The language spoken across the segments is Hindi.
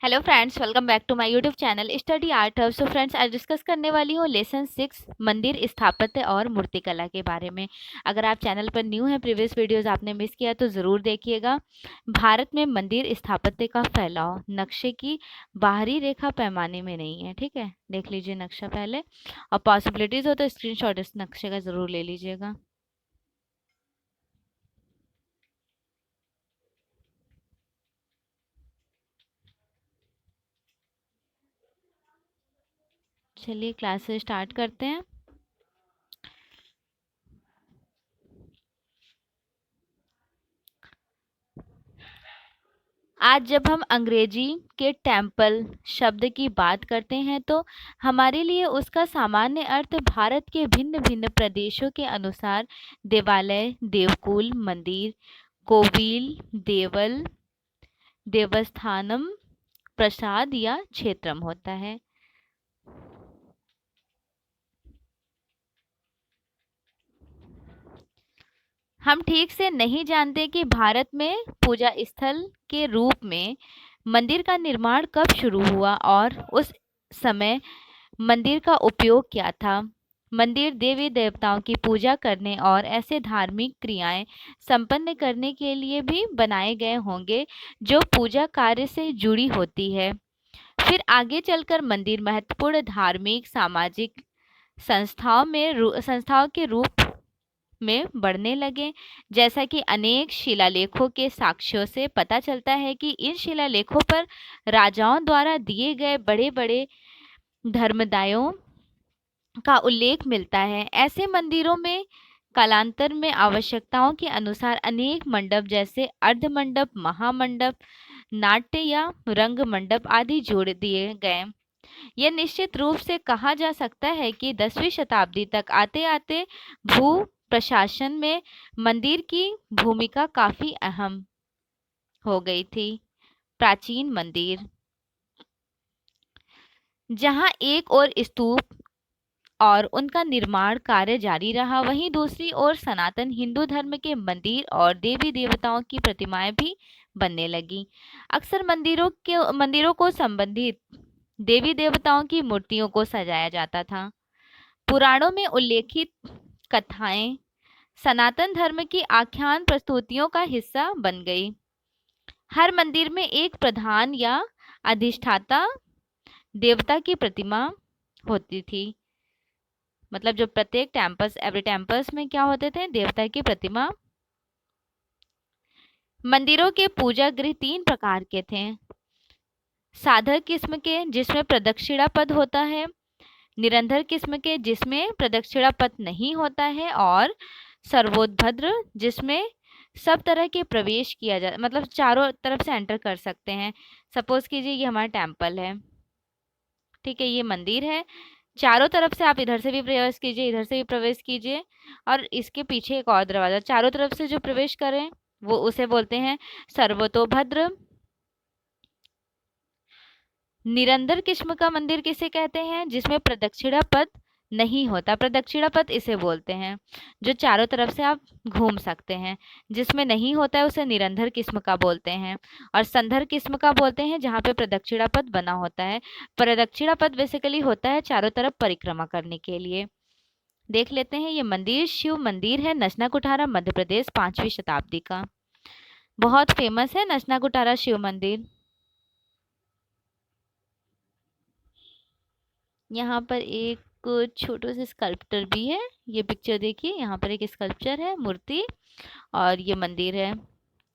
Hello friends, welcome back to my YouTube channel study art hub. So friends, आज डिस्कस करने वाली हूँ लेसन 6 मंदिर स्थापत्य और मूर्तिकला के बारे में। अगर आप चैनल पर न्यू हैं, प्रीवियस वीडियोस आपने मिस किया तो ज़रूर देखिएगा। भारत में मंदिर स्थापत्य का फैलाव नक्शे की बाहरी रेखा पैमाने में नहीं है। ठीक है, देख लीजिए नक्शा पहले, और पॉसिबिलिटीज़ हो तो स्क्रीनशॉट इस नक्शे का ज़रूर ले लीजिएगा। चलिए क्लास स्टार्ट करते हैं। आज जब हम अंग्रेजी के टेम्पल शब्द की बात करते हैं तो हमारे लिए उसका सामान्य अर्थ भारत के भिन्न भिन्न प्रदेशों के अनुसार देवालय, देवकुल, मंदिर, कोविल, देवल, देवस्थानम, प्रसाद या क्षेत्रम होता है। हम ठीक से नहीं जानते कि भारत में पूजा स्थल के रूप में मंदिर का निर्माण कब शुरू हुआ और उस समय मंदिर का उपयोग क्या था। मंदिर देवी देवताओं की पूजा करने और ऐसे धार्मिक क्रियाएं संपन्न करने के लिए भी बनाए गए होंगे जो पूजा कार्य से जुड़ी होती है। फिर आगे चलकर मंदिर महत्वपूर्ण धार्मिक सामाजिक संस्थाओं के रूप में बढ़ने लगे। जैसा कि अनेक शिलालेखों के साक्ष्यों से पता चलता है कि इन शिलालेखों पर राजाओं द्वारा दिए गए बड़े बड़े धर्मदायों का उल्लेख मिलता है। ऐसे मंदिरों में कालांतर में आवश्यकताओं के अनुसार अनेक मंडप जैसे अर्ध मंडप, महामंडप, नाट्य या रंग मंडप आदि जोड़ दिए गए। यह निश्चित रूप से कहा जा सकता है कि 10वीं शताब्दी तक आते आते भू प्रशासन में मंदिर की भूमिका काफी अहम हो गई थी। प्राचीन मंदिर, जहां एक और स्तूप और उनका निर्माण कार्य जारी रहा, वहीं दूसरी ओर सनातन हिंदू धर्म के मंदिर और देवी देवताओं की प्रतिमाएं भी बनने लगी। अक्सर मंदिरों को संबंधित देवी देवताओं की मूर्तियों को सजाया जाता था। पुराणों में उल्लेखित कथाएं सनातन धर्म की आख्यान प्रस्तुतियों का हिस्सा बन गई। हर मंदिर में एक प्रधान या अधिष्ठाता देवता की प्रतिमा होती थी। मतलब जो प्रत्येक टेम्पल्स, एवरी टेम्पल्स में क्या होते थे, देवता की प्रतिमा। मंदिरों के पूजा गृह 3 प्रकार के थे। साधक किस्म के, जिसमें प्रदक्षिणा पद होता है, निरंतर किस्म के, जिसमें प्रदक्षिणा पद नहीं होता है, और सर्वोतभद्र, जिसमें सब तरह के प्रवेश किया जा, मतलब चारों तरफ से एंटर कर सकते हैं। सपोज कीजिए ये हमारा टेम्पल है, ठीक है, ये मंदिर है, चारों तरफ से आप इधर से भी प्रवेश कीजिए, इधर से भी प्रवेश कीजिए, और इसके पीछे एक और दरवाजा, चारों तरफ से जो प्रवेश करें वो उसे बोलते हैं सर्वतोभद्र। निरंतर किस्म का मंदिर किसे कहते हैं, जिसमें प्रदक्षिणा पथ नहीं होता, प्रदक्षिणा पथ इसे बोलते हैं, जो चारों तरफ से आप घूम सकते हैं। जिसमें नहीं होता है उसे निरंतर किस्म का बोलते हैं। और संधर किस्म का बोलते हैं जहाँ पे प्रदक्षिणा पथ बना होता है। प्रदक्षिणा पथ बेसिकली होता है चारों तरफ परिक्रमा करने के लिए। देख लेते हैं, ये मंदिर शिव मंदिर है, नचना कुठारा, मध्य प्रदेश, 5वीं शताब्दी का। बहुत फेमस है नचना कुठारा शिव मंदिर। यहाँ पर एक छोटू सी स्कल्पचर भी है। ये पिक्चर देखिए, यहाँ पर एक स्कल्पचर है, मूर्ति, और ये मंदिर है।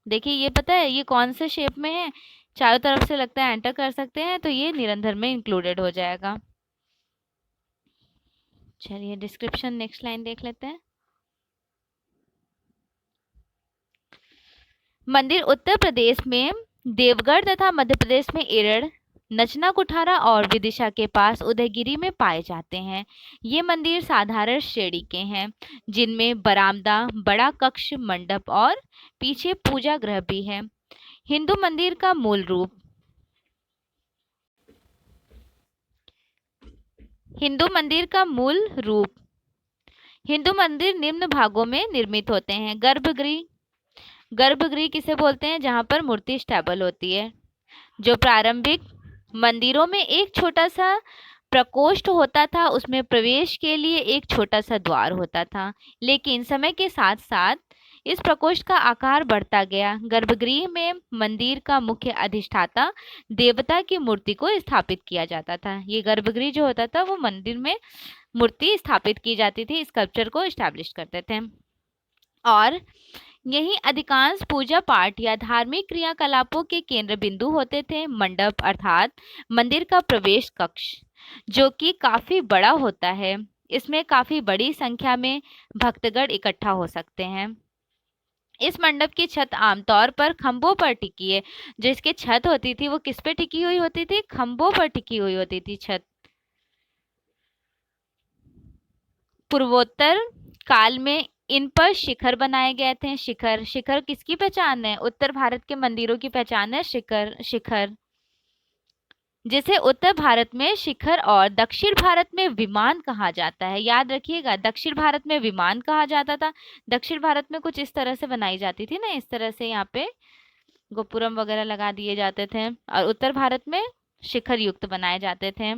देखिए, ये पता है ये कौन से शेप में है, चारों तरफ से लगता है एंटर कर सकते हैं, तो ये निरंतर में इंक्लूडेड हो जाएगा। चलिए डिस्क्रिप्शन नेक्स्ट लाइन देख लेते हैं। मंदिर उत्तर प्रदेश में देवगढ़ तथा मध्य प्रदेश में एरड़, नचना कुठारा और विदिशा के पास उदयगिरी में पाए जाते हैं। ये मंदिर साधारण श्रेणी के हैं, जिनमें बरामदा, बड़ा कक्ष, मंडप और पीछे पूजा गृह भी है। हिंदू मंदिर का मूल रूप हिंदू मंदिर का मूल रूप। हिंदू मंदिर निम्न भागों में निर्मित होते हैं। गर्भगृह। गर्भगृह किसे बोलते हैं? जहाँ पर मूर्ति स्टेबल होती है। जो प्रारंभिक मंदिरों में एक छोटा सा प्रकोष्ठ होता था, उसमें प्रवेश के लिए एक छोटा सा द्वार होता था, लेकिन समय के साथ साथ इस प्रकोष्ठ का आकार बढ़ता गया। गर्भगृह में मंदिर का मुख्य अधिष्ठाता देवता की मूर्ति को स्थापित किया जाता था। ये गर्भगृह जो होता था वो मंदिर में मूर्ति स्थापित की जाती थी, स्कल्पचर को एस्टैब्लिश करते थे। और यही अधिकांश पूजा पाठ या धार्मिक क्रियाकलापों के केंद्र बिंदु होते थे। मंडप अर्थात मंदिर का प्रवेश कक्ष, जो कि काफी बड़ा होता है। इसमें काफी बड़ी संख्या में भक्तगण इकट्ठा हो सकते हैं। इस मंडप की छत आमतौर पर खंभों पर टिकी है। जो इसकी छत होती थी वो किस पे टिकी हुई होती थी? खंभों पर टिकी हुई होती थी छत। पूर्वोत्तर काल में इन पर शिखर बनाए गए थे। शिखर, शिखर किसकी पहचान है? उत्तर भारत के मंदिरों की पहचान है शिखर। शिखर जिसे उत्तर भारत में शिखर और दक्षिण भारत में विमान कहा जाता है। याद रखिएगा, दक्षिण भारत में विमान कहा जाता था। दक्षिण भारत में कुछ इस तरह से बनाई जाती थी ना, इस तरह से यहाँ पे गोपुरम वगैरह लगा दिए जाते थे, और उत्तर भारत में शिखर युक्त बनाए जाते थे।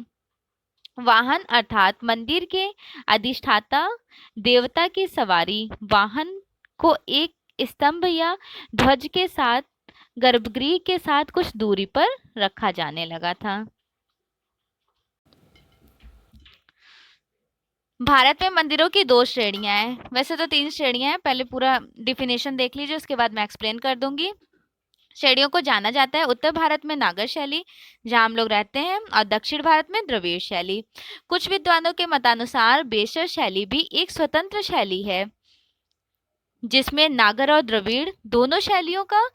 वाहन अर्थात मंदिर के अधिष्ठाता देवता की सवारी वाहन को एक स्तंभ या ध्वज के साथ गर्भगृह के साथ कुछ दूरी पर रखा जाने लगा था। भारत में मंदिरों की 2 श्रेणियां हैं। वैसे तो 3 श्रेणियां हैं, पहले पूरा डिफिनेशन देख लीजिए, उसके बाद मैं एक्सप्लेन कर दूंगी। श्रेणियों को जाना जाता है। उत्तर भारत में नागर शैली, जहां हम लोग रहते हैं, और दक्षिण भारत में द्रविड़ शैली। कुछ विद्वानों के मतानुसार बेसर शैली भी एक स्वतंत्र शैली है, जिसमें नागर और द्रविड़ दोनों शैलियों का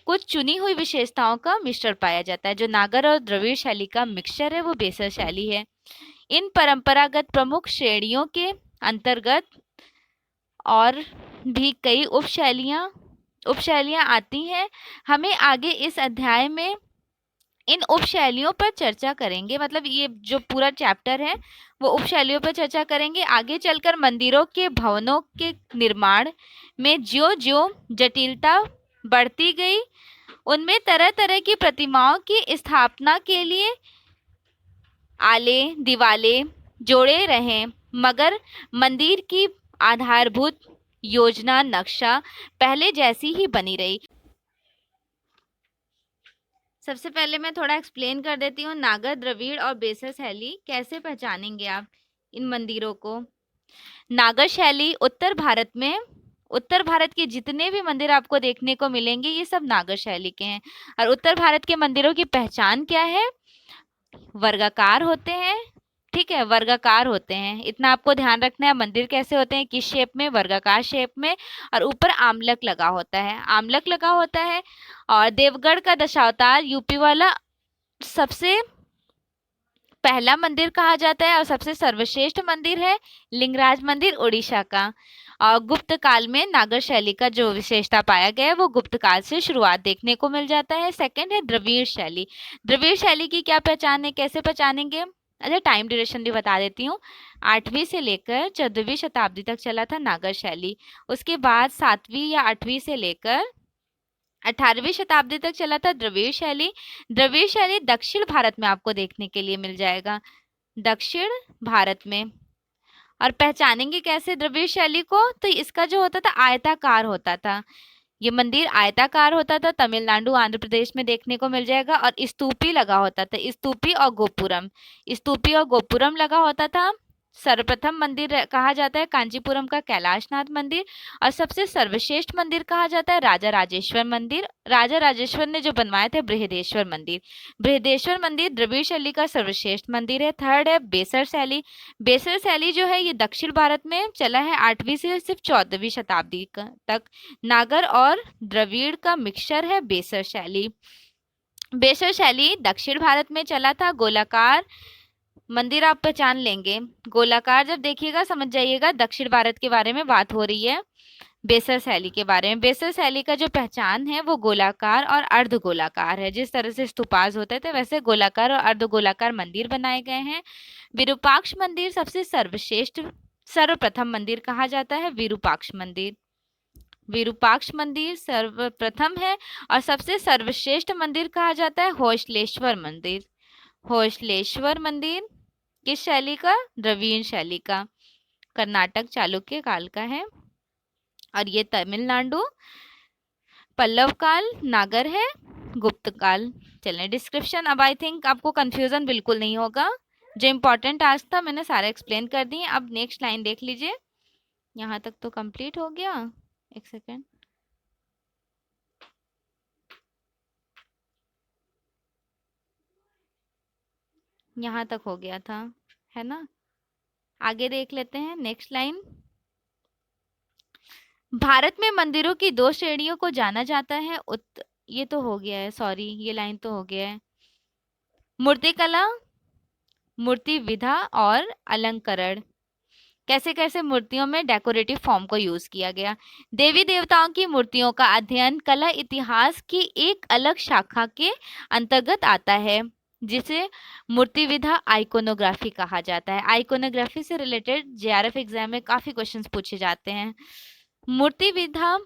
कुछ चुनी हुई विशेषताओं का मिश्रण पाया जाता है। जो नागर और द्रविड़ शैली का मिक्सचर है वो बेसर शैली है। इन परंपरागत प्रमुख श्रेणियों के अंतर्गत और भी कई उपशैलियां आती हैं। हमें आगे इस अध्याय में इन उपशैलियों पर चर्चा करेंगे। मतलब ये जो पूरा चैप्टर है वो उपशैलियों पर चर्चा करेंगे। आगे चलकर मंदिरों के भवनों के निर्माण में ज्यों ज्यों जटिलता बढ़ती गई, उनमें तरह तरह की प्रतिमाओं की स्थापना के लिए आले दीवाले जोड़े रहे, मगर मंदिर की आधारभूत योजना नक्शा पहले जैसी ही बनी रही। सबसे पहले मैं थोड़ा एक्सप्लेन कर देती हूँ, नागर, द्रविड़ और बेसर शैली कैसे पहचानेंगे आप इन मंदिरों को। नागर शैली उत्तर भारत के जितने भी मंदिर आपको देखने को मिलेंगे ये सब नागर शैली के हैं। और उत्तर भारत के मंदिरों की पहचान क्या है? वर्गाकार होते हैं। ठीक है, वर्गाकार होते हैं, इतना आपको ध्यान रखना है। मंदिर कैसे होते हैं? किस शेप में? वर्गाकार शेप में, और ऊपर आमलक लगा होता है, आमलक लगा होता है। और देवगढ़ का दशावतार यूपी वाला सबसे पहला मंदिर कहा जाता है, और सबसे सर्वश्रेष्ठ मंदिर है लिंगराज मंदिर उड़ीसा का। और गुप्त काल में नागर शैली का जो विशेषता पाया गया है वो गुप्त काल से शुरुआत देखने को मिल जाता है। सेकंड है द्रविड़ शैली। द्रविड़ शैली की क्या पहचान है, कैसे पहचानेंगे? अच्छा, टाइम ड्यूरेशन भी बता देती हूँ। 8वीं से लेकर 14वीं शताब्दी तक चला था नागर शैली। उसके बाद 7वीं या 8वीं से लेकर 18वीं शताब्दी तक चला था द्रविड़ शैली। द्रविड़ शैली दक्षिण भारत में आपको देखने के लिए मिल जाएगा, दक्षिण भारत में। और पहचानेंगे कैसे द्रविड़ शैली को? तो इसका जो होता था आयताकार होता था, ये मंदिर आयताकार होता था। तमिलनाडु, आंध्र प्रदेश में देखने को मिल जाएगा। और स्तूपी लगा होता था, स्तूपी और गोपुरम लगा होता था। सर्वप्रथम मंदिर कहा जाता है कांचीपुरम का कैलाशनाथ मंदिर, और सबसे सर्वश्रेष्ठ मंदिर कहा जाता है राजा राजेश्वर मंदिर। राजा राजेश्वर ने जो बनवाए थे बृहदेश्वर मंदिर। बृहदेश्वर मंदिर द्रविड़ शैली का सर्वश्रेष्ठ मंदिर है। थर्ड है बेसर शैली। बेसर शैली जो है ये दक्षिण भारत में चला है 8वीं से सिर्फ 14वीं शताब्दी तक। नागर और द्रविड़ का मिक्सचर है बेसर शैली। बेसर शैली दक्षिण भारत में चला था। गोलाकार मंदिर आप पहचान लेंगे, गोलाकार जब देखिएगा समझ जाइएगा दक्षिण भारत के बारे में बात हो रही है। बेसर शैली के बारे में। बेसर शैली का जो पहचान है वो गोलाकार और अर्ध गोलाकार है। जिस तरह से स्तूपाज होते थे वैसे गोलाकार और अर्ध गोलाकार मंदिर बनाए गए हैं। विरूपाक्ष मंदिर सबसे सर्वश्रेष्ठ सर्वप्रथम मंदिर कहा जाता है विरूपाक्ष मंदिर। विरूपाक्ष मंदिर सर्वप्रथम है और सबसे सर्वश्रेष्ठ मंदिर कहा जाता है होयसलेश्वर मंदिर। होयसलेश्वर मंदिर किस शैली का? द्रविड़ शैली का, कर्नाटक चालुक्य काल का है और ये तमिलनाडु पल्लव काल, नागर है, गुप्त काल। चलें डिस्क्रिप्शन, अब आई थिंक आपको कंफ्यूजन बिल्कुल नहीं होगा। जो इम्पोर्टेंट आज था मैंने सारा एक्सप्लेन कर दिए। अब नेक्स्ट लाइन देख लीजिए। यहाँ तक तो कंप्लीट हो गया। एक सेकेंड, यहाँ तक हो गया था, है ना? आगे देख लेते हैं नेक्स्ट लाइन। भारत में मंदिरों की दो श्रेणियों को जाना जाता है। ये तो हो गया है, सॉरी ये लाइन तो हो गया है। मूर्तिकला, मूर्ति विधा और अलंकरण। कैसे कैसे मूर्तियों में डेकोरेटिव फॉर्म को यूज किया गया। देवी देवताओं की मूर्तियों का अध्ययन कला इतिहास की एक अलग शाखा के अंतर्गत आता है जिसे मूर्ति विधा आइकोनोग्राफी कहा जाता है। आइकोनोग्राफी से रिलेटेड जेआरएफ एग्जाम में काफी क्वेश्चंस पूछे जाते हैं। मूर्ति विधा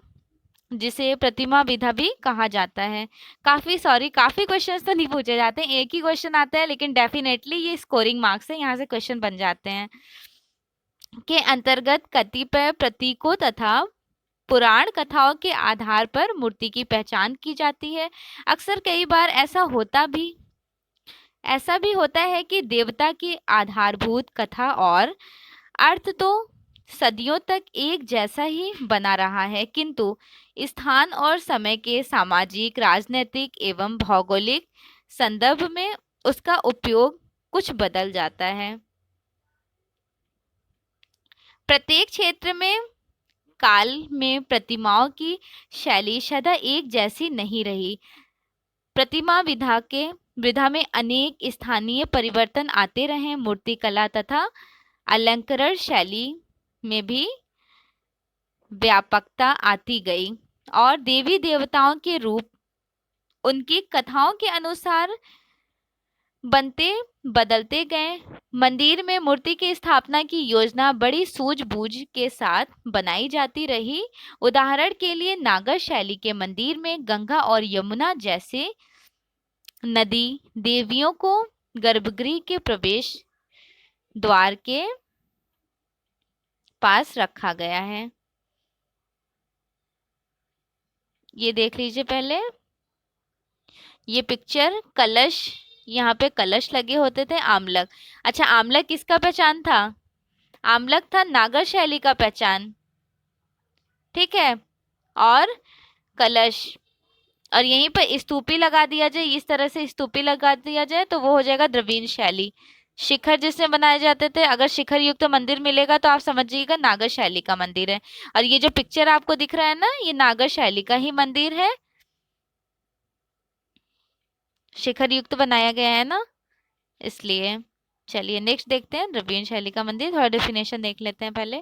जिसे प्रतिमा विधा भी कहा जाता है। काफी क्वेश्चंस तो नहीं पूछे जाते हैं, एक ही क्वेश्चन आता है, लेकिन डेफिनेटली ये स्कोरिंग मार्क्स है, यहाँ से क्वेश्चन बन जाते हैं। के अंतर्गत कतिपय प्रतीकों तथा पुराण कथाओं के आधार पर मूर्ति की पहचान की जाती है। अक्सर कई बार ऐसा भी होता है कि देवता की आधारभूत कथा और अर्थ तो सदियों तक एक जैसा ही बना रहा है, किंतु स्थान और समय के सामाजिक, राजनीतिक एवं भौगोलिक संदर्भ में उसका उपयोग कुछ बदल जाता है। प्रत्येक क्षेत्र में काल में प्रतिमाओं की शैली सदा एक जैसी नहीं रही। प्रतिमा विधा में अनेक स्थानीय परिवर्तन आते रहे। मूर्ति कला तथा अलंकरण शैली में भी व्यापकता आती गई और देवी देवताओं के रूप उनकी कथाओं के अनुसार बदलते गए। मंदिर में मूर्ति की स्थापना की योजना बड़ी सूझबूझ के साथ बनाई जाती रही। उदाहरण के लिए नागर शैली के मंदिर में गंगा और यमुना जैसे नदी देवियों को गर्भगृह के प्रवेश द्वार के पास रखा गया है। ये देख लीजिए पहले, ये पिक्चर कलश, यहाँ पे कलश लगे होते थे। आमलक, अच्छा आमलक किसका पहचान था? आमलक था नागर शैली का पहचान, ठीक है। और कलश, और यहीं पर स्तूपी लगा दिया जाए, इस तरह से स्तूपी लगा दिया जाए तो वो हो जाएगा द्रविड़ शैली। शिखर जिसमें बनाए जाते थे, अगर शिखर युक्त मंदिर मिलेगा तो आप समझिएगा नागर शैली का मंदिर है। और ये जो पिक्चर आपको दिख रहा है ना, ये नागर शैली का ही मंदिर है, शिखर युक्त बनाया गया है ना, इसलिए। चलिए नेक्स्ट देखते हैं द्रविड़ शैली का मंदिर, थोड़ा डेफिनेशन देख लेते हैं पहले।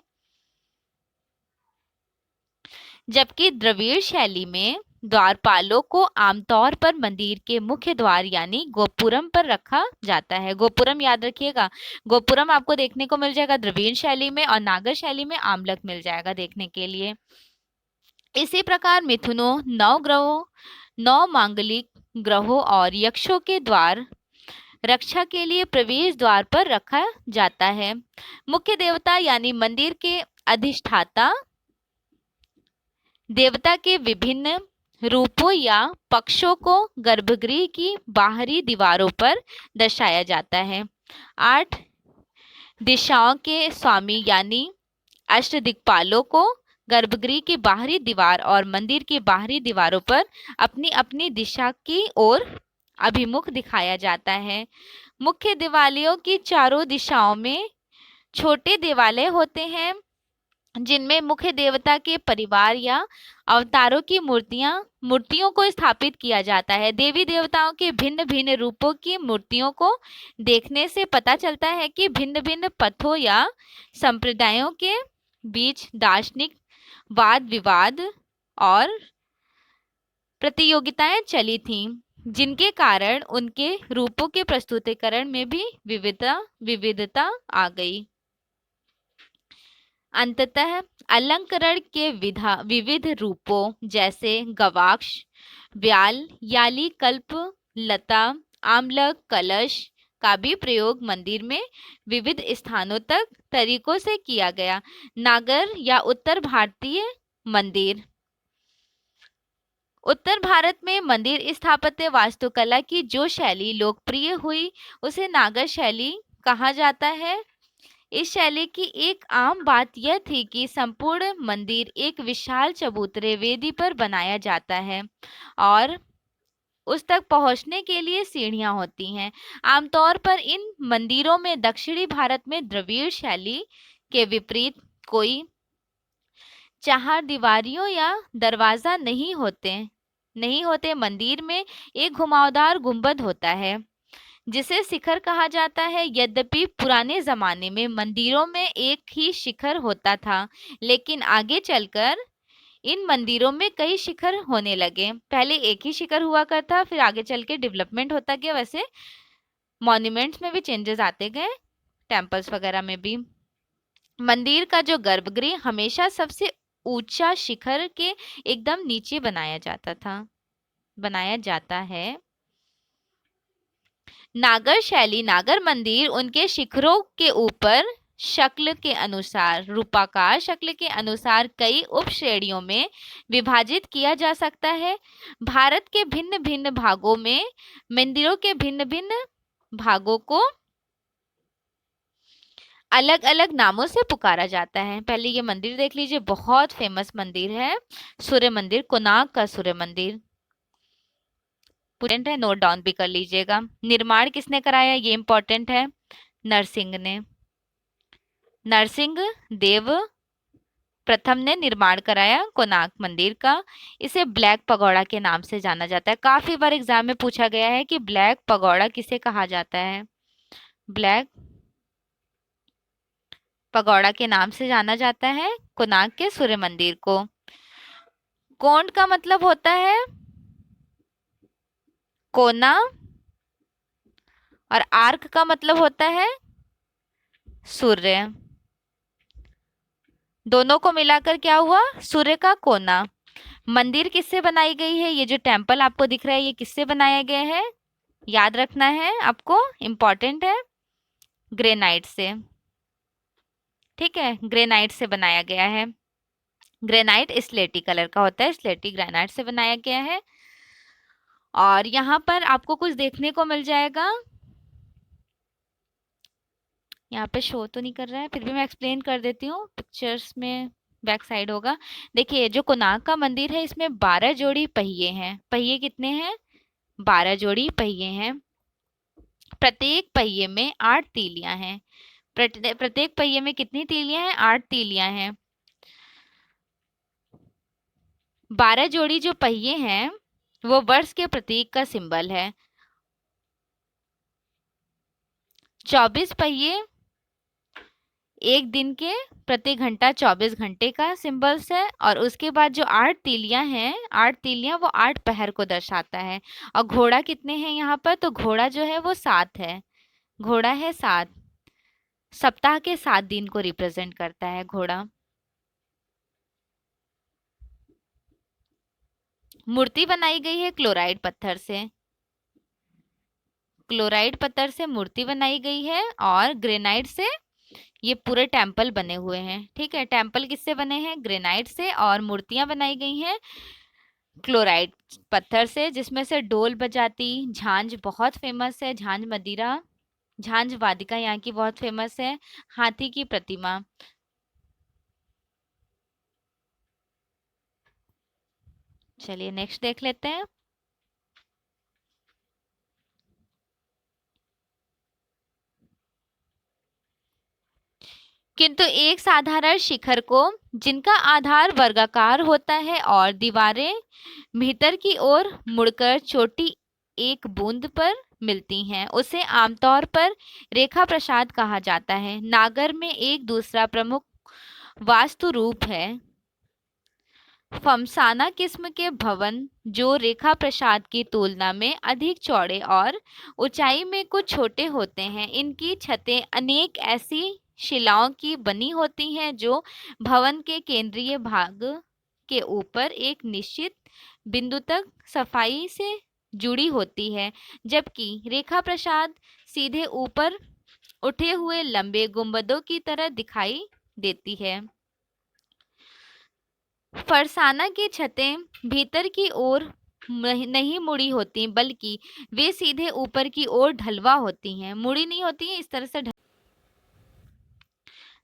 जबकि द्रविड़ शैली में द्वारपालों को आमतौर पर मंदिर के मुख्य द्वार यानी गोपुरम पर रखा जाता है। गोपुरम याद रखिएगा, गोपुरम आपको देखने को मिल जाएगा द्रविड़ शैली में, और नागर शैली में आमलक मिल जाएगा देखने के लिए। इसी प्रकार मिथुनों, नवग्रहों, नौ मांगलिक ग्रहों और यक्षों के द्वार रक्षा के लिए प्रवेश द्वार पर रखा जाता है। मुख्य देवता यानी मंदिर के अधिष्ठाता देवता के विभिन्न रूपों या पक्षों को गर्भगृह की बाहरी दीवारों पर दर्शाया जाता है। 8 दिशाओं के स्वामी यानी अष्टदिक्पालों को गर्भगृह की बाहरी दीवार और मंदिर की बाहरी दीवारों पर अपनी अपनी दिशा की ओर अभिमुख दिखाया जाता है। मुख्य देवालयों की चारों दिशाओं में छोटे देवालय होते हैं जिनमें मुख्य देवता के परिवार या अवतारों की मूर्तियों को स्थापित किया जाता है। देवी देवताओं के भिन्न भिन्न रूपों की मूर्तियों को देखने से पता चलता है कि भिन्न भिन्न पथों या संप्रदायों के बीच दार्शनिक वाद विवाद और प्रतियोगिताएं चली थीं, जिनके कारण उनके रूपों के प्रस्तुतिकरण में भी विविधता आ गई। अंततः अलंकरण के विविध रूपों जैसे गवाक्ष, व्याल, याली, कल्प, लता, आमलक, कलश का भी प्रयोग मंदिर में विविध स्थानों तक तरीकों से किया गया। नागर या उत्तर भारतीय मंदिर। उत्तर भारत में मंदिर स्थापत्य वास्तुकला की जो शैली लोकप्रिय हुई उसे नागर शैली कहा जाता है। इस शैली की एक आम बात यह थी कि संपूर्ण मंदिर एक विशाल चबूतरे वेदी पर बनाया जाता है और उस तक पहुंचने के लिए सीढ़ियां होती हैं। आमतौर पर इन मंदिरों में दक्षिणी भारत में द्रविड़ शैली के विपरीत कोई चार दीवारियों या दरवाजा नहीं होते। मंदिर में एक घुमावदार गुंबद होता है जिसे शिखर कहा जाता है। यद्यपि पुराने जमाने में मंदिरों में एक ही शिखर होता था, लेकिन आगे चलकर इन मंदिरों में कई शिखर होने लगे। पहले एक ही शिखर हुआ करता, फिर आगे चल के डेवलपमेंट होता गया। वैसे मॉन्यूमेंट्स में भी चेंजेस आते गए, टेम्पल्स वगैरह में भी। मंदिर का जो गर्भगृह हमेशा सबसे ऊंचा शिखर के एकदम नीचे बनाया जाता है। नागर शैली नागर मंदिर उनके शिखरों के ऊपर शक्ल के अनुसार, रूपाकार शक्ल के अनुसार कई उप श्रेणियों में विभाजित किया जा सकता है। भारत के भिन्न भिन्न भागों में मंदिरों के भिन्न भिन्न भागों को अलग अलग नामों से पुकारा जाता है। पहले ये मंदिर देख लीजिए, बहुत फेमस मंदिर है सूर्य मंदिर, कोणार्क का सूर्य मंदिर। इंपॉर्टेंट है, नोट डाउन भी कर लीजिएगा। निर्माण किसने कराया, ये इंपॉर्टेंट है, नरसिंह ने। नरसिंह देव प्रथम ने निर्माण कराया कोणार्क मंदिर का। इसे ब्लैक पगोड़ा के नाम से जाना जाता है। काफी बार एग्जाम में पूछा गया है कि ब्लैक पगोड़ा किसे कहा जाता है। ब्लैक पगोड़ा के नाम से जाना जाता है कोणार्क के सूर्य मंदिर को। कोण का मतलब होता है कोना और आर्क का मतलब होता है सूर्य। दोनों को मिलाकर क्या हुआ, सूर्य का कोना। मंदिर किससे बनाई गई है, ये जो टेम्पल आपको दिख रहा है ये किससे बनाया गया है, याद रखना है आपको, इंपॉर्टेंट है, ग्रेनाइट से। ठीक है, ग्रेनाइट से बनाया गया है। ग्रेनाइट स्लेटी कलर का होता है, स्लेटी ग्रेनाइट से बनाया गया है। और यहाँ पर आपको कुछ देखने को मिल जाएगा, यहाँ पे शो तो नहीं कर रहा है, फिर भी मैं एक्सप्लेन कर देती हूँ, पिक्चर्स में बैक साइड होगा। देखिए जो कोणार्क का मंदिर है इसमें 12 जोड़ी पहिए हैं। पहिए कितने हैं, 12 जोड़ी पहिए हैं। प्रत्येक पहिए में 8 तीलियां हैं। प्रत्येक पहिए में कितनी तीलियां हैं, 8 तीलियां हैं। 12 जोड़ी जो पहिए हैं वो वर्ष के प्रतीक का सिंबल है। 24 पहिए एक दिन के, प्रति घंटा 24 घंटे का सिंबल्स है। और उसके बाद जो 8 तीलियां हैं, 8 तीलियां वो 8 पहर को दर्शाता है। और घोड़ा कितने हैं यहाँ पर, तो घोड़ा जो है वो 7 है। घोड़ा है 7, सप्ताह के 7 दिन को रिप्रेजेंट करता है घोड़ा। मूर्ति बनाई गई है क्लोराइड पत्थर से। क्लोराइड पत्थर से मूर्ति बनाई गई है और ग्रेनाइट से ये पूरे टेम्पल बने हुए हैं। ठीक है, टेम्पल किससे बने हैं, ग्रेनाइट से। और मूर्तियां बनाई गई हैं क्लोराइड पत्थर से, जिसमें से ढोल बजाती, झांझ बहुत फेमस है, झांझ मदिरा, झांझ वादिका यहाँ की बहुत फेमस है, हाथी की प्रतिमा। चलिए नेक्स्ट देख लेते हैं। किंतु एक साधारण शिखर को, जिनका आधार वर्गाकार होता है और दीवारें भीतर की ओर मुड़कर चोटी एक बूंद पर मिलती हैं, उसे आमतौर पर रेखा प्रसाद कहा जाता है। नागर में एक दूसरा प्रमुख वास्तु रूप है फमसाना किस्म के भवन जो रेखा प्रसाद की तुलना में अधिक चौड़े और ऊंचाई में कुछ छोटे होते हैं। इनकी छतें अनेक ऐसी शिलाओं की बनी होती हैं जो भवन के केंद्रीय भाग के ऊपर एक निश्चित बिंदु तक सफाई से जुड़ी होती है, जबकि रेखा प्रसाद सीधे ऊपर उठे हुए लंबे गुंबदों की तरह दिखाई देती है। फरसाना की छतें भीतर की ओर नहीं मुड़ी होती, बल्कि वे सीधे ऊपर की ओर ढलवा होती हैं, मुड़ी नहीं होती हैं, इस तरह से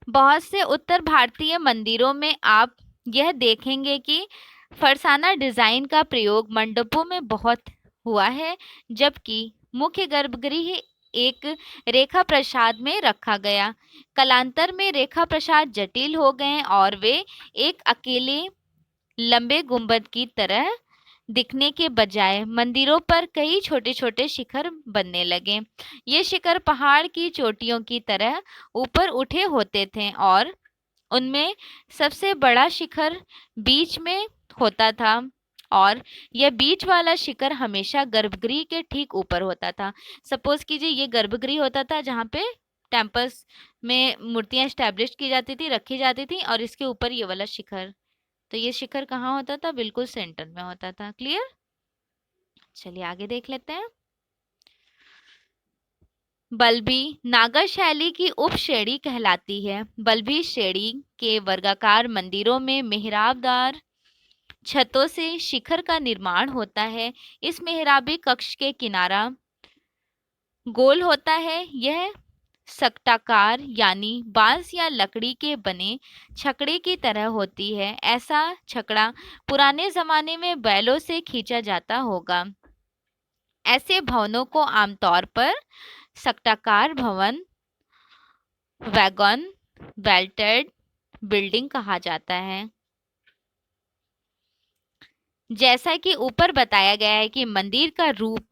बहुत से उत्तर भारतीय मंदिरों में आप यह देखेंगे कि फरसाना डिजाइन का प्रयोग मंडपों में बहुत हुआ है, जबकि मुख्य गर्भगृह एक रेखा प्रसाद में रखा गया। कालांतर में रेखा प्रसाद जटिल हो गए और वे एक अकेले लंबे गुंबद की तरह दिखने के बजाय मंदिरों पर कई छोटे छोटे शिखर बनने लगे। ये शिखर पहाड़ की चोटियों की तरह ऊपर उठे होते थे और उनमें सबसे बड़ा शिखर बीच में होता था, और यह बीच वाला शिखर हमेशा गर्भगृह के ठीक ऊपर होता था। सपोज कीजिए ये गर्भगृह होता था जहाँ पे टेम्पल्स में मूर्तियां स्टैब्लिश की जाती थी, रखी जाती थी, और इसके ऊपर ये वाला शिखर। तो ये शिखर कहाँ होता था? बिल्कुल सेंटर में होता था। क्लियर? चलिए आगे देख लेते हैं। बल्बी नागर शैली की उप श्रेणी कहलाती है। बल्बी श्रेणी के वर्गाकार मंदिरों में मेहराबदार छतों से शिखर का निर्माण होता है। इस मेहराबी कक्ष के किनारा गोल होता है। यह सक्टाकार यानी बांस या लकड़ी के बने छकड़े की तरह होती है। ऐसा छकड़ा पुराने जमाने में बैलों से खींचा जाता होगा। ऐसे भवनों को आमतौर पर सक्टाकार भवन, वैगन, बेल्टेड बिल्डिंग कहा जाता है। जैसा कि ऊपर बताया गया है कि मंदिर का रूप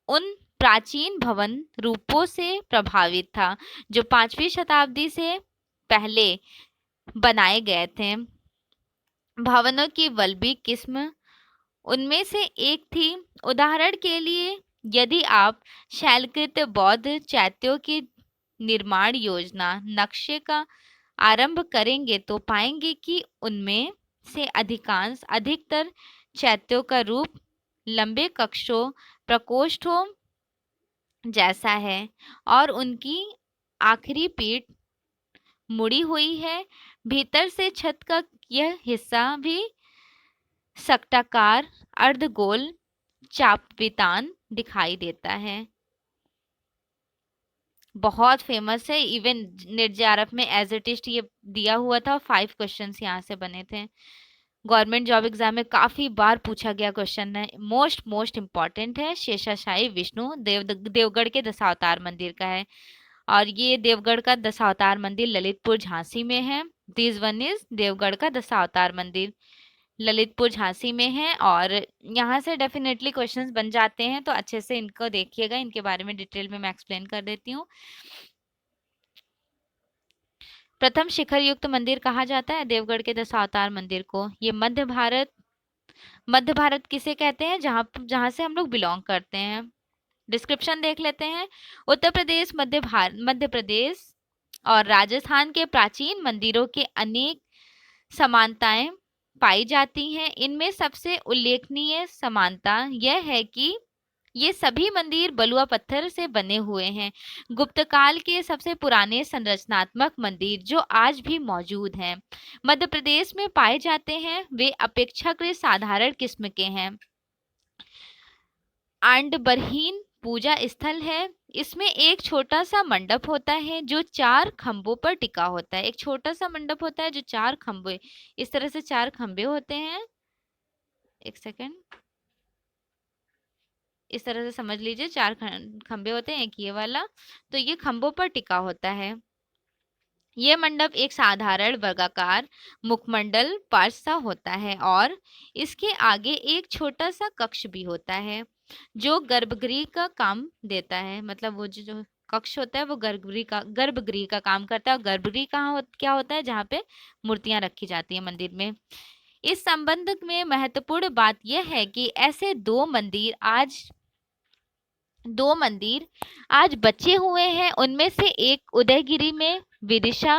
उन प्राचीन भवन रूपों से प्रभावित था जो 5वीं शताब्दी से पहले बनाए गए थे। भवनों की वल्बी किस्म उनमें से एक थी। उदाहरण के लिए यदि आप शैलकृत बौद्ध चैत्यों की निर्माण योजना नक्शे का आरंभ करेंगे तो पाएंगे कि उनमें से अधिकतर चैत्यों का रूप लंबे कक्षों, प्रकोष्ठों जैसा है और उनकी आखिरी पीठ मुड़ी हुई है। भीतर से छत का यह हिस्सा भी सक्टाकार अर्धगोल चापवितान दिखाई देता है। बहुत फेमस है, इवन नेट जेआरएफ में एज इट इज ये दिया हुआ था। 5 क्वेश्चंस यहाँ से बने थे। गवर्नमेंट जॉब एग्जाम में काफी बार पूछा गया क्वेश्चन है। मोस्ट इम्पॉर्टेंट है। शेषाशाही विष्णु देवगढ़ के दशावतार मंदिर का है, और ये देवगढ़ का दशावतार मंदिर ललितपुर झांसी में है। दिस वन इज देवगढ़ का दशावतार मंदिर ललितपुर झांसी में है, और यहाँ से डेफिनेटली क्वेश्चंस बन जाते हैं, तो अच्छे से इनको देखिएगा। इनके बारे में डिटेल में मैं एक्सप्लेन कर देती हूँ। प्रथम शिखर युक्त मंदिर कहा जाता है देवगढ़ के दशावतार मंदिर को। ये मध्य भारत किसे कहते हैं? जहाँ से हम लोग बिलोंग करते हैं। डिस्क्रिप्शन देख लेते हैं। उत्तर प्रदेश, मध्य प्रदेश और राजस्थान के प्राचीन मंदिरों के अनेक समानताएं पाई जाती हैं। इनमें सबसे उल्लेखनीय समानता यह है कि ये सभी मंदिर बलुआ पत्थर से बने हुए हैं। गुप्त काल के सबसे पुराने संरचनात्मक मंदिर जो आज भी मौजूद हैं मध्य प्रदेश में पाए जाते हैं, वे अपेक्षाकृत साधारण किस्म के हैं। आंडबरहीन पूजा स्थल है। इसमें एक छोटा सा मंडप होता है जो 4 खंभों पर टिका होता है। एक छोटा सा मंडप होता है जो 4 खंभे, इस तरह से 4 खंभे होते हैं। एक सेकेंड, इस तरह से समझ लीजिए 4 खंभे होते हैं, एक ये वाला, तो ये खंभों पर टिका होता है। यह मंडप एक साधारण वर्गाकार मुखमंडल पर्च सा होता है और इसके आगे एक छोटा सा कक्ष भी होता है जो गर्भगृह का काम देता है। मतलब वो जो कक्ष होता है वो गर्भगृह का काम करता है। और गर्भगृह क्या होता है? जहाँ पे मूर्तियां रखी जाती है मंदिर में। इस संबंध में महत्वपूर्ण बात यह है कि ऐसे दो मंदिर आज बचे हुए हैं। उनमें से एक उदयगिरी में विदिशा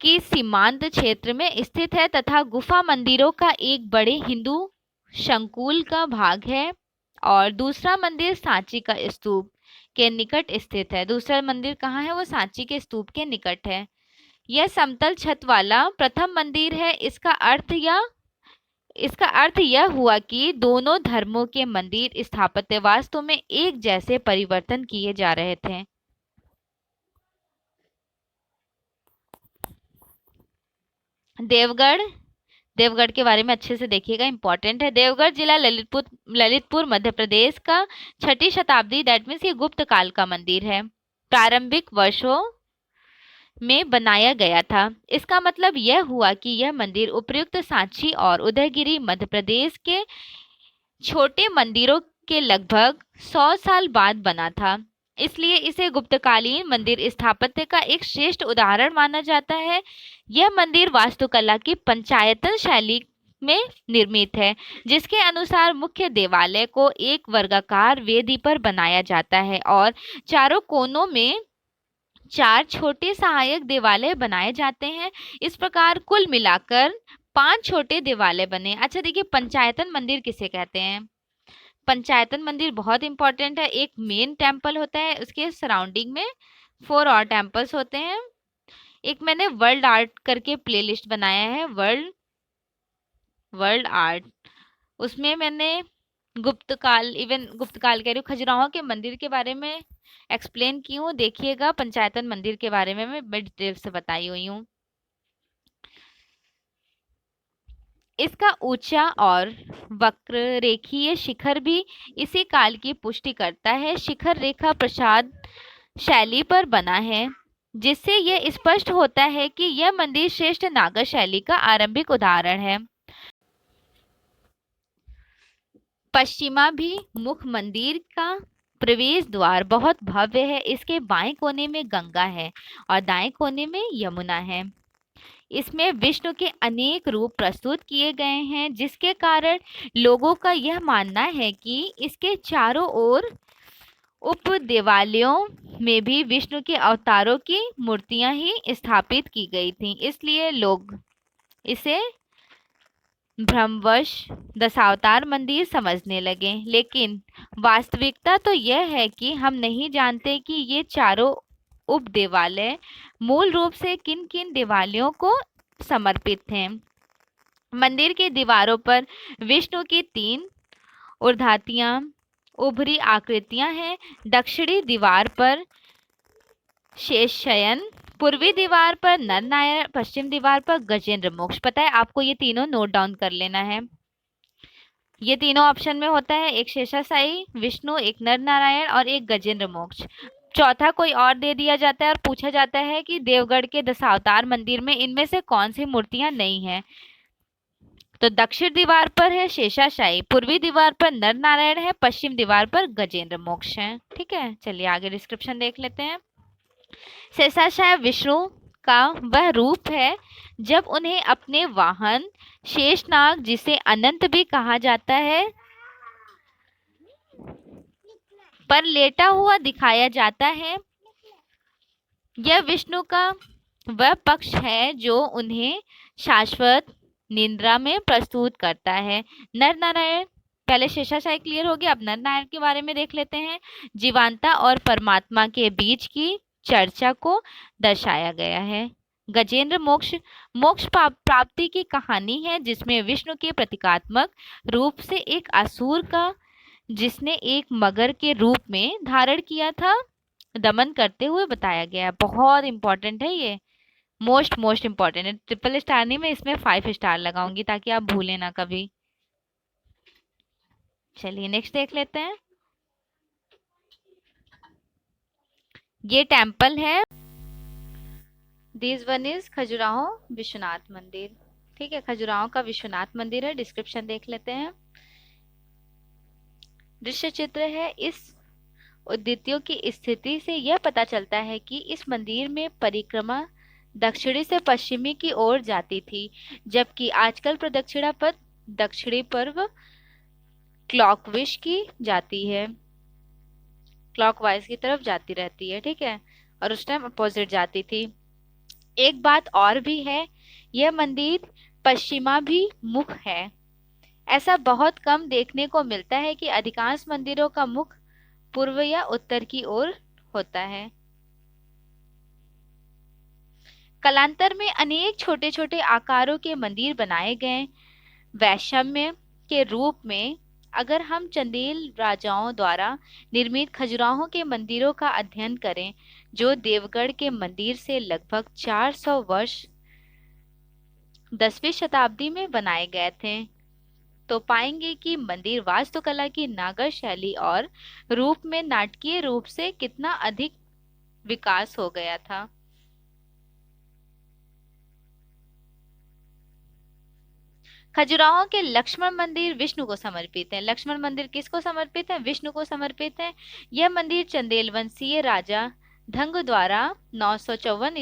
की सीमांत क्षेत्र में स्थित है तथा गुफा मंदिरों का एक बड़े हिंदू संकुल का भाग है, और दूसरा मंदिर सांची का स्तूप के निकट स्थित है। दूसरा मंदिर कहाँ है? वो सांची के स्तूप के निकट है। यह समतल छत वाला प्रथम मंदिर है। इसका अर्थ यह हुआ कि दोनों धर्मों के मंदिर स्थापत्य वास्तु में एक जैसे परिवर्तन किए जा रहे थे। देवगढ़ के बारे में अच्छे से देखिएगा, इंपॉर्टेंट है। देवगढ़ जिला ललितपुर मध्य प्रदेश का 6ठी शताब्दी, दैट मीन्स ये गुप्त काल का मंदिर है, प्रारंभिक वर्षों में बनाया गया था। इसका मतलब यह हुआ कि यह मंदिर उपर्युक्त सांची और उदयगिरी मध्य प्रदेश के छोटे मंदिरों के लगभग 100 साल बाद बना था। इसलिए इसे गुप्तकालीन मंदिर स्थापत्य का एक श्रेष्ठ उदाहरण माना जाता है। यह मंदिर वास्तुकला की पंचायतन शैली में निर्मित है, जिसके अनुसार मुख्य देवालय को एक वर्गाकार वेदी पर बनाया जाता है और चारों कोनों में 4 छोटे सहायक देवालय बनाए जाते हैं। इस प्रकार कुल मिलाकर 5 छोटे देवालय बने। अच्छा देखिए, पंचायतन मंदिर किसे कहते हैं? पंचायतन मंदिर बहुत इंपॉर्टेंट है। एक मेन टेम्पल होता है, उसके सराउंडिंग में 4 और टेम्पल्स होते हैं। एक मैंने वर्ल्ड आर्ट करके प्लेलिस्ट बनाया है, वर्ल्ड आर्ट, उसमें मैंने गुप्तकाल कह रही हूँ, खजुराहो के मंदिर के बारे में एक्सप्लेन की हूँ। देखिएगा, पंचायतन मंदिर के बारे में मैं डिटेल से बताई हुई हूँ। इसका ऊंचा और वक्र रेखीय शिखर भी इसी काल की पुष्टि करता है। शिखर रेखा प्रसाद शैली पर बना है, जिससे यह स्पष्ट होता है कि यह मंदिर श्रेष्ठ नागर शैली का आरंभिक उदाहरण है। पश्चिमाभिमुख मंदिर का प्रवेश द्वार बहुत भव्य है। इसके बाएं कोने में गंगा है और दाएं कोने में यमुना है। इसमें विष्णु के अनेक रूप प्रस्तुत किए गए हैं, जिसके कारण लोगों का यह मानना है कि इसके चारों ओर उप देवालयों में भी विष्णु के अवतारों की मूर्तियां ही स्थापित की गई थीं। इसलिए लोग इसे भ्रमवश दशावतार मंदिर समझने लगे। लेकिन वास्तविकता तो यह है कि हम नहीं जानते कि ये चारों उप देवालय मूल रूप से किन किन देवालयों को समर्पित थे। मंदिर की दीवारों पर विष्णु की 3 ऊर्ध्वातियां उभरी आकृतियां हैं। दक्षिणी दीवार पर शेषशयन, पूर्वी दीवार पर नरनारायण, पश्चिम दीवार पर गजेंद्र मोक्ष। पता है आपको, ये तीनों नोट डाउन कर लेना है। ये तीनों ऑप्शन में होता है, एक शेषाशायी विष्णु, एक नरनारायण और एक गजेंद्र मोक्ष। चौथा कोई और दे दिया जाता है और पूछा जाता है कि देवगढ़ के दशावतार मंदिर में इनमें से कौन सी मूर्तियां नहीं हैं। तो दक्षिण दीवार पर है शेषाशायी, पूर्वी दीवार पर नरनारायण है, पश्चिम दीवार पर गजेंद्र मोक्ष है। ठीक है, चलिए आगे डिस्क्रिप्शन देख लेते हैं। शेषाशायी विष्णु का वह रूप है जब उन्हें अपने वाहन शेषनाग, जिसे अनंत भी कहा जाता है, पर लेटा हुआ दिखाया जाता है। यह विष्णु का वह पक्ष है जो उन्हें शाश्वत निद्रा में प्रस्तुत करता है। नर नारायण, पहले शेषाशायी क्लियर हो गया, अब नर नारायण के बारे में देख लेते हैं। जीवांता और परमात्मा के बीच की चर्चा को दर्शाया गया है। गजेंद्र मोक्ष, मोक्ष प्राप्ति की कहानी है, जिसमें विष्णु के प्रतीकात्मक रूप से एक असुर का, जिसने एक मगर के रूप में धारण किया था, दमन करते हुए बताया गया है। बहुत इंपॉर्टेंट है ये, मोस्ट इंपॉर्टेंट है। ट्रिपल स्टार नहीं, मैं इसमें 5 स्टार लगाऊंगी ताकि आप भूलें ना कभी। चलिए नेक्स्ट देख लेते हैं। ये टेम्पल है, this one is Khajuraho Vishwanath मंदिर। ठीक है, खजुराहो का विश्वनाथ मंदिर है। डिस्क्रिप्शन देख लेते हैं। दृश्य चित्र है। इस उद्दित्यों की स्थिति से यह पता चलता है कि इस मंदिर में परिक्रमा दक्षिणी से पश्चिमी की ओर जाती थी, जबकि आजकल प्रदक्षिणा पथ दक्षिणी पूर्व क्लॉकविश की जाती है, क्लॉकवाइज की तरफ जाती रहती है, ठीक है, और उस टाइम अपोजिट जाती थी। एक बात और भी है, यह मंदिर पश्चिमाभिमुख है। ऐसा बहुत कम देखने को मिलता है कि अधिकांश मंदिरों का मुख पूर्व या उत्तर की ओर होता है। कालांतर में अनेक छोटे छोटे आकारों के मंदिर बनाए गए। वैषम्य के रूप में अगर हम चंदेल राजाओं द्वारा निर्मित खजुराहो के मंदिरों का अध्ययन करें, जो देवगढ़ के मंदिर से लगभग 400 वर्ष 10वीं शताब्दी में बनाए गए थे, तो पाएंगे कि मंदिर वास्तुकला की नागर शैली और रूप में नाटकीय रूप से कितना अधिक विकास हो गया था। खजुराहो के लक्ष्मण मंदिर विष्णु को समर्पित है। लक्ष्मण मंदिर किसको समर्पित है? विष्णु को समर्पित है। यह मंदिर चंदेल वंशीय राजा धंग द्वारा 954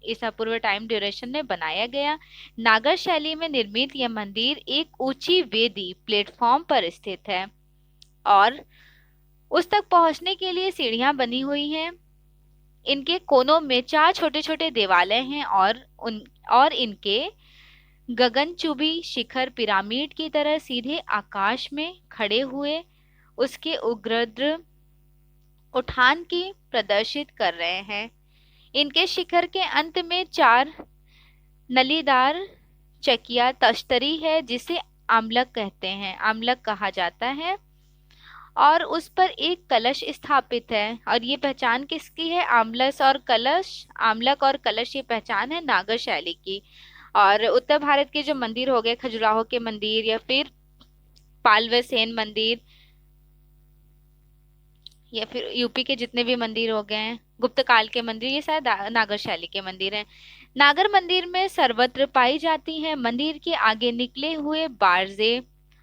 ईसा पूर्व टाइम ड्यूरेशन में बनाया गया। नागर शैली में निर्मित यह मंदिर एक ऊंची वेदी प्लेटफॉर्म पर स्थित है और उस तक पहुंचने के लिए सीढ़ियां बनी हुई हैं। इनके कोनों में 4 छोटे छोटे देवालय हैं और इनके गगनचुंबी शिखर पिरामिड की तरह सीधे आकाश में खड़े हुए उसके उग्रद्र उठान की प्रदर्शित कर रहे हैं। इनके शिखर के अंत में 4 नलीदार चकिया तश्तरी है, जिसे आमलक कहते हैं, आमलक कहा जाता है, और उस पर एक कलश स्थापित है। और ये पहचान किसकी है? आमलक और कलश ये पहचान है नागर शैली की। और उत्तर भारत के जो मंदिर हो गए, खजुराहो के मंदिर या फिर पाल सेन मंदिर या फिर यूपी के जितने भी मंदिर हो गए हैं, गुप्त काल के मंदिर, ये शायद नागर शैली के मंदिर हैं। नागर मंदिर में सर्वत्र पाई जाती हैं। मंदिर के आगे निकले हुए बारजे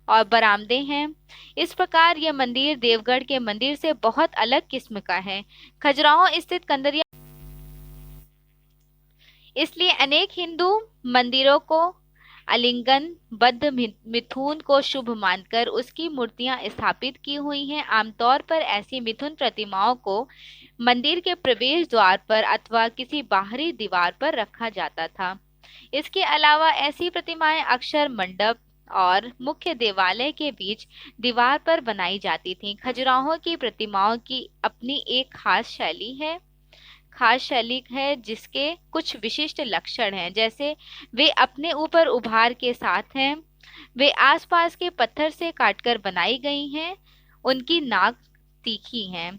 और बरामदे हैं। इस प्रकार यह मंदिर देवगढ़ के मंदिर से बहुत अलग किस्म का है। खजुराहो स्थित कंदरिया इसलिए अनेक हिंदू मंदिरों को आलिंगन बद्ध मिथुन को शुभ मानकर उसकी मूर्तियां स्थापित की हुई हैं। आमतौर पर ऐसी मिथुन प्रतिमाओं को मंदिर के प्रवेश द्वार पर अथवा किसी बाहरी दीवार पर रखा जाता था। इसके अलावा ऐसी प्रतिमाएं अक्सर मंडप और मुख्य देवालय के बीच दीवार पर बनाई जाती थीं। खजुराहो की प्रतिमाओं की अपनी एक खास शैली है जिसके कुछ विशिष्ट लक्षण हैं, जैसे वे अपने ऊपर उभार के साथ हैं, वे आसपास के पत्थर से काटकर बनाई गई हैं, उनकी नाक तीखी हैं,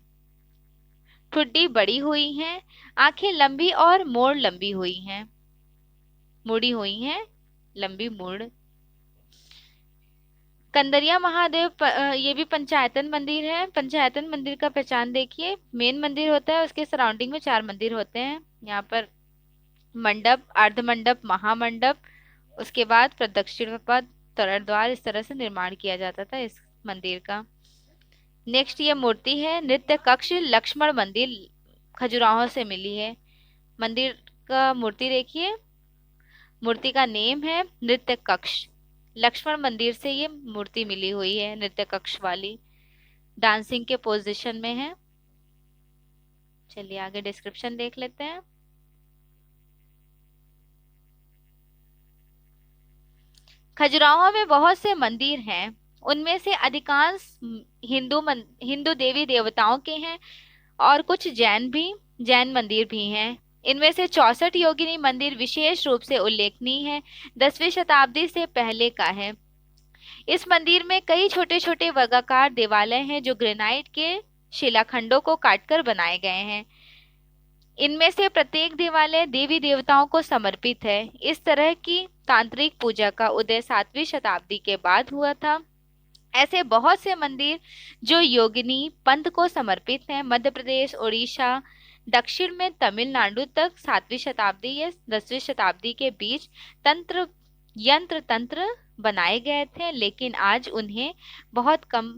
ठुड्डी बड़ी हुई हैं, आंखें लंबी और मुड़ी हुई हैं, लंबी मुड़। कंदरिया महादेव ये भी पंचायतन मंदिर है। पंचायतन मंदिर का पहचान देखिए, मेन मंदिर होता है, उसके सराउंडिंग में 4 मंदिर होते हैं। यहाँ पर मंडप, अर्ध मंडप, महामंडप, उसके बाद प्रदक्षिण पथ, तोरण द्वार, इस तरह से निर्माण किया जाता था इस मंदिर का। नेक्स्ट ये मूर्ति है नृत्य कक्ष लक्ष्मण मंदिर, खजुराहो से मिली है। मंदिर का मूर्ति देखिए, मूर्ति का नेम है नृत्य कक्ष। लक्ष्मण मंदिर से ये मूर्ति मिली हुई है, नृत्य कक्ष वाली, डांसिंग के पोजीशन में है। चलिए आगे डिस्क्रिप्शन देख लेते हैं। खजुराहो में बहुत से मंदिर हैं, उनमें से अधिकांश हिंदू देवी देवताओं के हैं और कुछ जैन मंदिर भी हैं। इनमें से 64 योगिनी मंदिर विशेष रूप से उल्लेखनीय है, 10वीं शताब्दी से पहले का है। इस मंदिर में कई छोटे छोटे वर्गाकार देवालय हैं जो ग्रेनाइट के शिलाखंडों को काटकर बनाए गए हैं। इनमें से प्रत्येक देवालय देवी देवताओं को समर्पित है। इस तरह की तांत्रिक पूजा का उदय 7वीं शताब्दी के बाद हुआ था। ऐसे बहुत से मंदिर जो योगिनी पंथ को समर्पित हैं। मध्य प्रदेश, उड़ीसा, दक्षिण में तमिलनाडु तक 7वीं शताब्दी या 10वीं शताब्दी के बीच यंत्र तंत्र बनाए गए थे, लेकिन आज उन्हें बहुत कम